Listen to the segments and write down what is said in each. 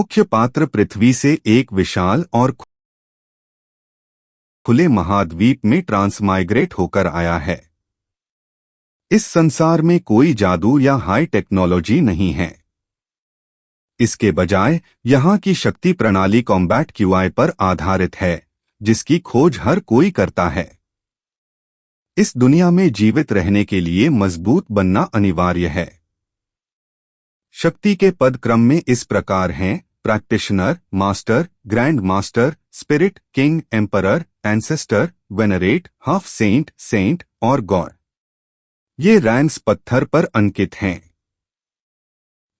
मुख्य पात्र पृथ्वी से एक विशाल और खुले महाद्वीप में ट्रांसमाइग्रेट होकर आया है। इस संसार में कोई जादू या हाई टेक्नोलॉजी नहीं है। इसके बजाय यहाँ की शक्ति प्रणाली कॉम्बैट क्यूआई पर आधारित है, जिसकी खोज हर कोई करता है। इस दुनिया में जीवित रहने के लिए मजबूत बनना अनिवार्य है। शक्ति के पद क्रम में इस प्रकार हैं: practitioner, master, grand master, spirit, king, emperor, ancestor, venerate, half saint, saint और गॉड। ये रैंक्स पत्थर पर अंकित हैं।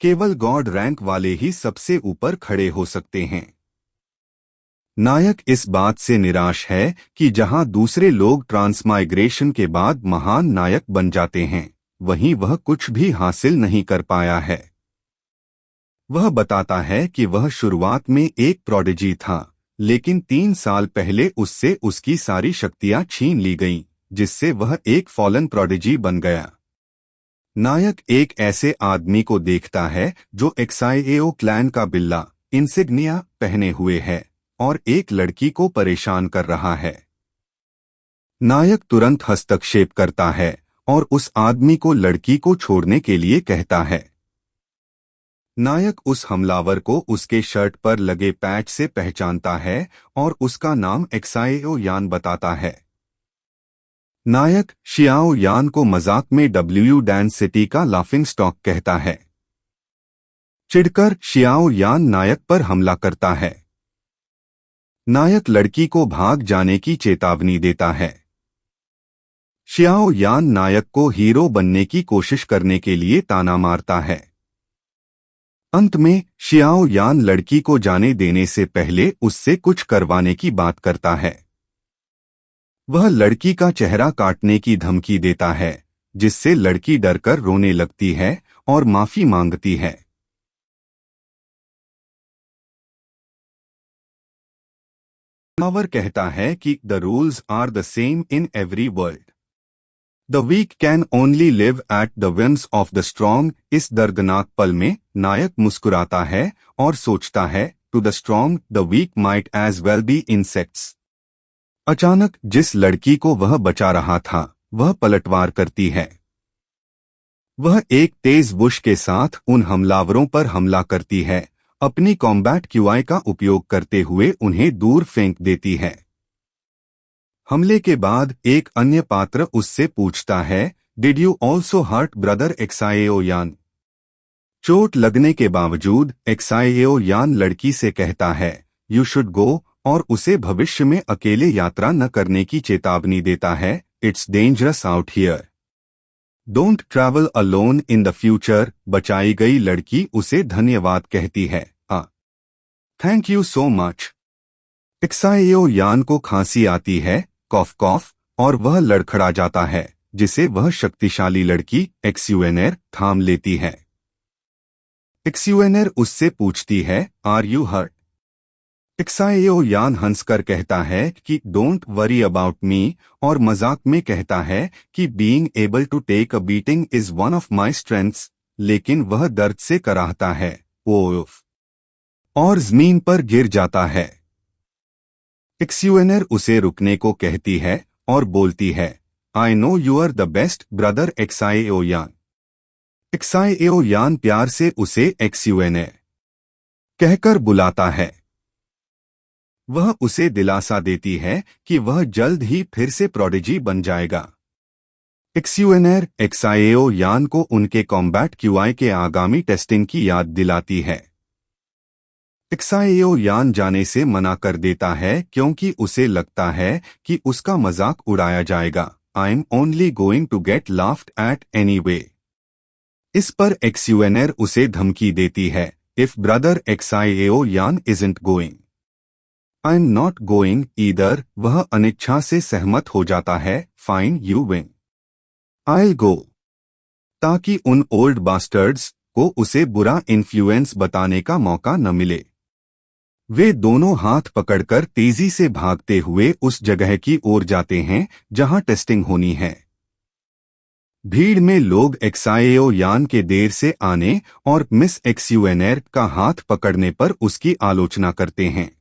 केवल गॉड रैंक वाले ही सबसे ऊपर खड़े हो सकते हैं। नायक इस बात से निराश है कि जहां दूसरे लोग ट्रांसमाइग्रेशन के बाद महान नायक बन जाते हैं, वहीं वह कुछ भी हासिल नहीं कर पाया है। वह बताता है कि वह शुरुआत में एक प्रोडिजी था, लेकिन 3 साल पहले उससे उसकी सारी शक्तियां छीन ली गईं, जिससे वह एक फॉलन प्रोडिजी बन गया। नायक एक ऐसे आदमी को देखता है जो एक्साईएओ क्लैन का बिल्ला इंसिग्निया पहने हुए है और एक लड़की को परेशान कर रहा है। नायक तुरंत हस्तक्षेप करता है और उस आदमी को लड़की को छोड़ने के लिए कहता है। नायक उस हमलावर को उसके शर्ट पर लगे पैच से पहचानता है और उसका नाम एक्साईएओ यान बताता है। नायक शियाओ यान को मजाक में डब्ल्यू डैन सिटी का लाफिंग स्टॉक कहता है। चिढ़कर शियाओ यान नायक पर हमला करता है। नायक लड़की को भाग जाने की चेतावनी देता है। शियाओ यान नायक को हीरो बनने की कोशिश करने के लिए ताना मारता है। अंत में शियाओ यान लड़की को जाने देने से पहले उससे कुछ करवाने की बात करता है। वह लड़की का चेहरा काटने की धमकी देता है, जिससे लड़की डरकर रोने लगती है और माफी मांगती है। हमलावर कहता है कि the rules are the same in every world. The weak can only live at the whims of the strong. इस दर्दनाक पल में नायक मुस्कुराता है और सोचता है, to the strong the weak might as well be insects. अचानक जिस लड़की को वह बचा रहा था, वह पलटवार करती है। वह एक तेज बुश के साथ उन हमलावरों पर हमला करती है, अपनी कॉम्बैट क्यूआई का उपयोग करते हुए उन्हें दूर फेंक देती है। हमले के बाद एक अन्य पात्र उससे पूछता है, did you also hurt brother एक्साईएओ यान? चोट लगने के बावजूद एक्साईएओ यान लड़की से कहता है, यू शुड गो, और उसे भविष्य में अकेले यात्रा न करने की चेतावनी देता है। It's dangerous out here, don't travel alone in the future. बचाई गई लड़की उसे धन्यवाद कहती है, थैंक यू सो मच। एक्साईएओ यान को खांसी आती है, कॉफ कॉफ, और वह लड़खड़ा जाता है, जिसे वह शक्तिशाली लड़की एक्सयूएनएर थाम लेती है। एक्सयूएनएर उससे पूछती है, आर यू हर्ट? एक्साईएओ यान हंसकर कहता है कि डोंट वरी अबाउट मी, और मजाक में कहता है कि being able to take a beating is one of my strengths. लेकिन वह दर्द से कराहता है, ओफ, और जमीन पर गिर जाता है। एक्सयूएनएर उसे रुकने को कहती है और बोलती है, I know you are the best brother एक्साईएओ यान। एक्साईएओ यान प्यार से उसे एक्सयूएनएर कहकर बुलाता है। वह उसे दिलासा देती है कि वह जल्द ही फिर से प्रोडिजी बन जाएगा। एक्सयूएनएर एक्साईएओ यान को उनके कॉम्बैट क्यूआई के आगामी टेस्टिंग की याद दिलाती है। एक्साईएओ यान जाने से मना कर देता है क्योंकि उसे लगता है कि उसका मजाक उड़ाया जाएगा। I am only going to get laughed at anyway. इस पर एक्सयूएनएर उसे धमकी देती है, इफ ब्रदर एक्साईएओ यान isn't going, I am not going either. वह अनिच्छा से सहमत हो जाता है, फाइन यू विन, आई गो, ताकि उन ओल्ड बास्टर्ड्स को उसे बुरा इन्फ्लुएंस बताने का मौका न मिले। वे दोनों हाथ पकड़कर तेजी से भागते हुए उस जगह की ओर जाते हैं जहां टेस्टिंग होनी है। भीड़ में लोग एक्साएओ यान के देर से आने और मिस एक्सयूएनएर का हाथ पकड़ने पर उसकी आलोचना करते हैं।